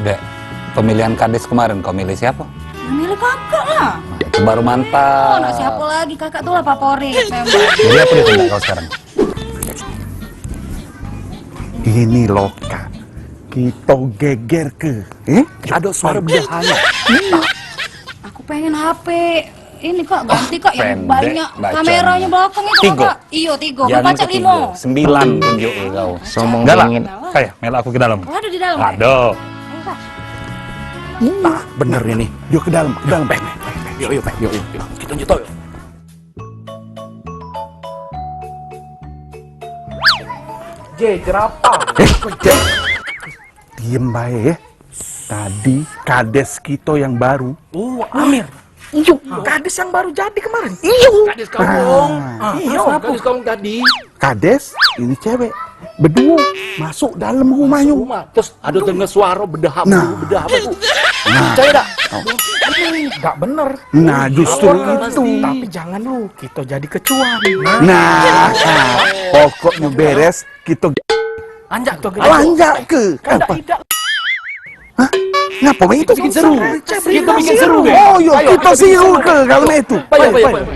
Dek, pemilihan kades kemarin kau milih siapa? Milih kakak lah. Itu baru mantan. Oh, nak siapa lagi? Kakak tuh lah favorit memang. Jadi apa dia tanya kau sekarang? Ini loh kak, kita geger ke. Ada suara bendahara. Aku pengen HP. Ini kak, ganti kak yang pendek banyak bacanya. kameranya belakang itu Tigo. kak. Iyo, tigo. Jangan Baca ketiga. 5. 9 tunjuk kau. Somong Enggak lah. dingin. Kayak mel aku ke dalam. Oh, ada di dalam. Kak? Ada. Ayo, Kak. Nah, bener ini. Yuk ke dalam, Pek. Yuk, Pek. Yuk. Kita nyetok yuk. Jerapa. Diem baik ya. Tadi kades kita yang baru. Oh, Amir. Iyo. Kades yang baru jadi kemarin. Iyo. Kades kamu. Iya, kades kamu tadi. Kades, ini cewek. Berdua masuk dalam rumahnya. Rumah. Terus ada dengar suara bedah Nah. bu. Percaya dak? Enggak bener. Nah, justru Laporkan itu. pasti. Tapi jangan lu, kita jadi kecuan. Nah, pokoknya beres kita Anjak tuh lanjak ke. Kada Apa? tidak. Hah? Ngapa itu Bikin seru. Kita bikin seru. Oh, yuk Ayo, kita siru ke kalau itu. Ayo.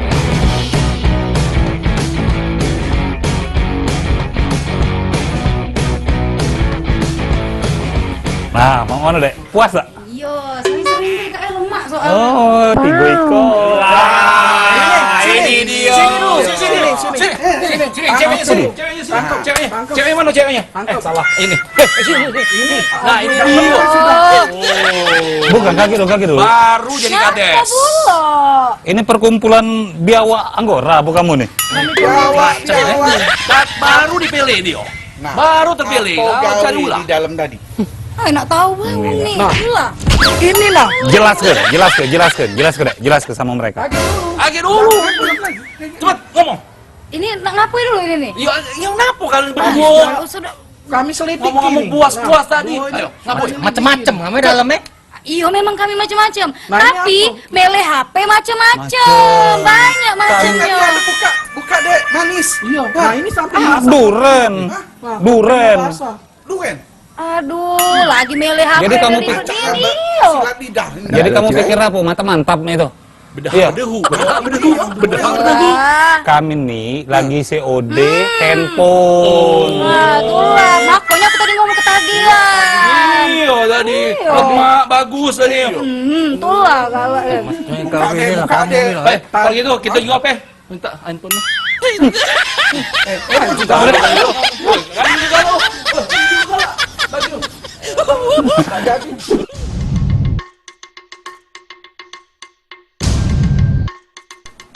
Nah, mau mana dek? Puas tak? Iyo, sering-sering kakak lemak soalnya. Oh, tiga ikut. Ini dia. Sini. Ceweknya mana ceweknya? Salah. Ini. Nah, ini dia. Bukan kaki dulu. Baru jadi Siapa kades. pula? Ini perkumpulan biawak Anggora, bukan kamu nih? Baru dipilih dia. Baru terpilih. Cari ulang. di dalam tadi. Ah, nak tahu banget nih. Pula. Inilah. Jelaskan sama mereka. Lagi dulu. Cepat ngomong. Ini nak ngapain dulu ini nih? Ya kenapa kalian berdua? Sudah. Kami selidiki. Ngomong puas-puas tadi. Ayo, ngapain? Macem-macem, kami dalamnya. Iyo, memang kami macam-macam. Tapi milih HP macam-macam. Banyak macamnya. Buka dek, manis. Iya. Nah, ini sampai Duren. Duen. Aduh, lagi milih HP. Jadi kamu ribet pikir- ini. Iyo. Silat lidah. Jadi kamu pikir apa? Mata mantap nih itu. Iya. Wah, Kami nih lagi COD handphone. wah, itulah. Makanya aku tadi ngomong ketagihan. Iya tadi. Iya. Lemak bagus tadi. Itulah kalau. Baik, kalau gitu kita juga apa? Minta handphone.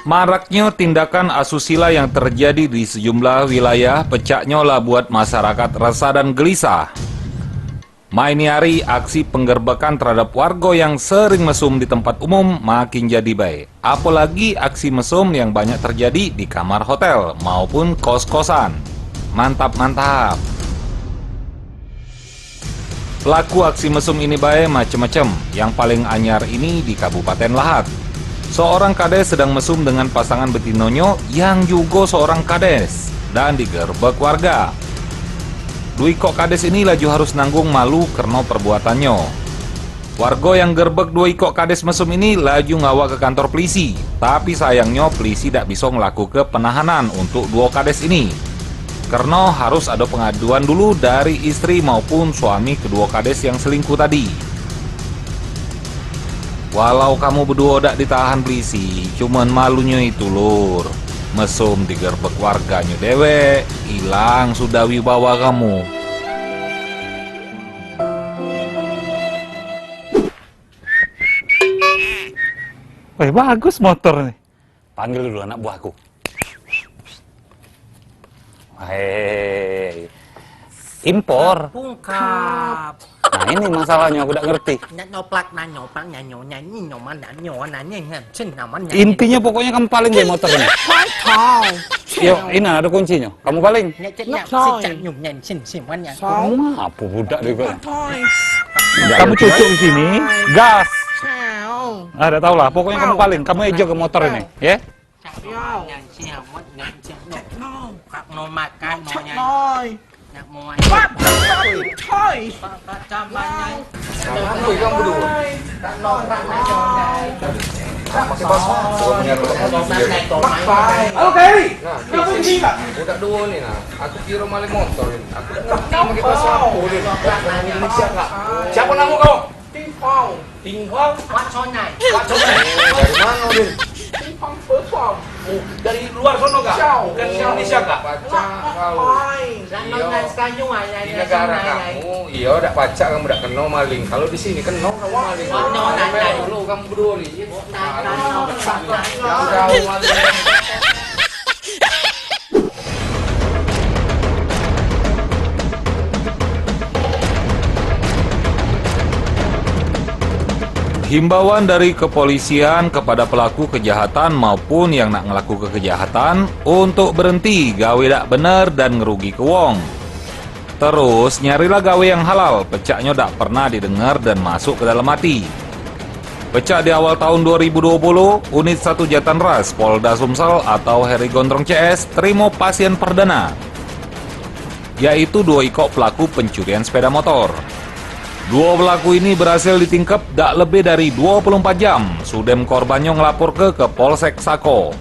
Maraknya tindakan asusila yang terjadi di sejumlah wilayah pecahnya lah buat masyarakat resah dan gelisah. Maini hari aksi penggerbekan terhadap warga yang sering mesum di tempat umum makin jadi baik. Apalagi aksi mesum yang banyak terjadi di kamar hotel maupun kos-kosan. Mantap. Pelaku aksi mesum ini baik macam-macam. Yang paling anyar ini di Kabupaten Lahat. Seorang kades sedang mesum dengan pasangan betinonyo yang juga seorang kades dan digerbek warga. Dui kok kades ini laju harus nanggung malu karena perbuatannya. Warga yang gerbek dui kok kades mesum ini laju ngawa ke kantor polisi. Tapi sayangnya polisi tidak bisa melakukan penahanan untuk dua kades ini. Karena harus ada pengaduan dulu dari istri maupun suami kedua kades yang selingkuh tadi. Walau kamu berdua tidak ditahan polisi, cuman malunya itu lur. Mesum digerbek warganya dewe, hilang sudah wibawa kamu. Wih, bagus motor nih. Panggil dulu anak buahku. Hei, impor. Pungkap. Nah ini masalahnya aku tidak ngerti. Intinya pokoknya kamu paling deh motor ini. Yuk, ini ada kuncinya. Kamu paling. Kamu apa budak deh kok. Kamu cucuk di sini, gas. Ada tahu lah. Pokoknya kamu paling. Kamu ejo ke motor ini, ya? Santuy kamu berdua. Halo Keri. Nah, kenapa ini Kak? Udah dua nih nah. Aku kira maling motor ini. Aku udah ngerti pakai bahasa apa ini. Indonesia Kak. Siapa nama kau? Tingpong. Tingpong? Waconai. Waconai. Dari mana Din? Tingpong Perpong. Dari luar sono Kak? Bukan Indonesia Kak? Baca kau. Di negara kamu, iya udah baca kamu udah kenal maling. Kalau di sini kenal kamu maling. Dulu kamu berdua nih. Jauh maling. Himbauan dari kepolisian kepada pelaku kejahatan maupun yang nak ngelaku kejahatan untuk berhenti gawe dak bener dan ngerugi ke wong. Terus nyarilah gawe yang halal, pecaknya dak pernah didengar dan masuk ke dalam hati. Pecak di awal tahun 2020, unit 1 Jatanras Polda Sumsel atau Heri Gondrong CS terima pasien perdana, yaitu 2 ikok pelaku pencurian sepeda motor. 2 pelaku ini berhasil ditingkap tak lebih dari 24 jam. Sudem korbannya ngelapor ke Polsek Sako.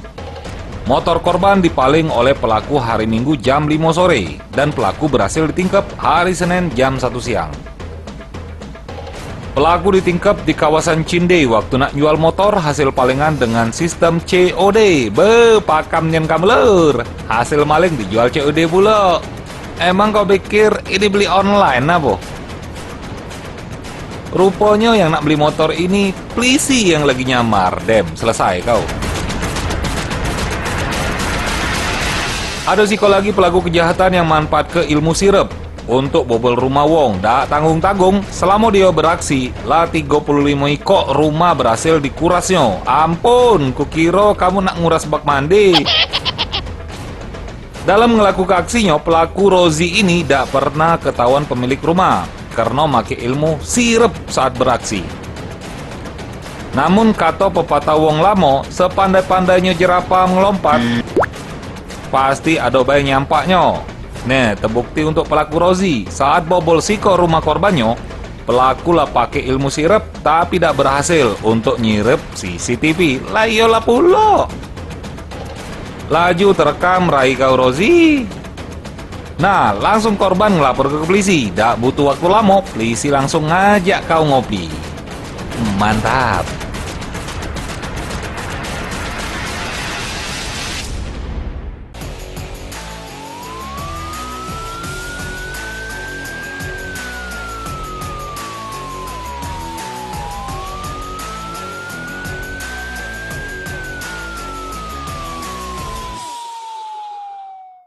Motor korban dipaling oleh pelaku hari Minggu jam 5 sore dan pelaku berhasil ditingkap hari Senin jam 1 siang. Pelaku ditingkap di kawasan Cinde waktu nak jual motor hasil palingan dengan sistem COD. Pakamnya kamu lur. Hasil maling dijual COD pula. Emang kau pikir ini beli online apa? Rupanya yang nak beli motor ini polisi yang lagi nyamar. Dem, selesai kau. Ada psikologi pelaku kejahatan yang manfaat ke ilmu sirep untuk bobol rumah wong. Dak tanggung-tanggung, selama dia beraksi, lah 35 ikok rumah berhasil dikurasnya. Ampun, kukira kamu nak nguras bak mandi. Dalam melakukan aksinya, pelaku Rozi ini dak pernah ketahuan pemilik rumah karena make ilmu sirep saat beraksi. Namun kata pepatah wong lamo, sepandai-pandainya jerapah melompat, pasti ada bayi nyampaknya. Nah, terbukti untuk pelaku Rozi, saat bobol siko rumah korbannya, pelaku lah pakai ilmu sirep tapi tidak berhasil untuk nyirep CCTV. Lah iyalah pula. Laju terekam rai kau Rozi. Nah, langsung korban ngelapor ke polisi. Tak butuh waktu lama, polisi langsung ngajak kau ngopi. Mantap.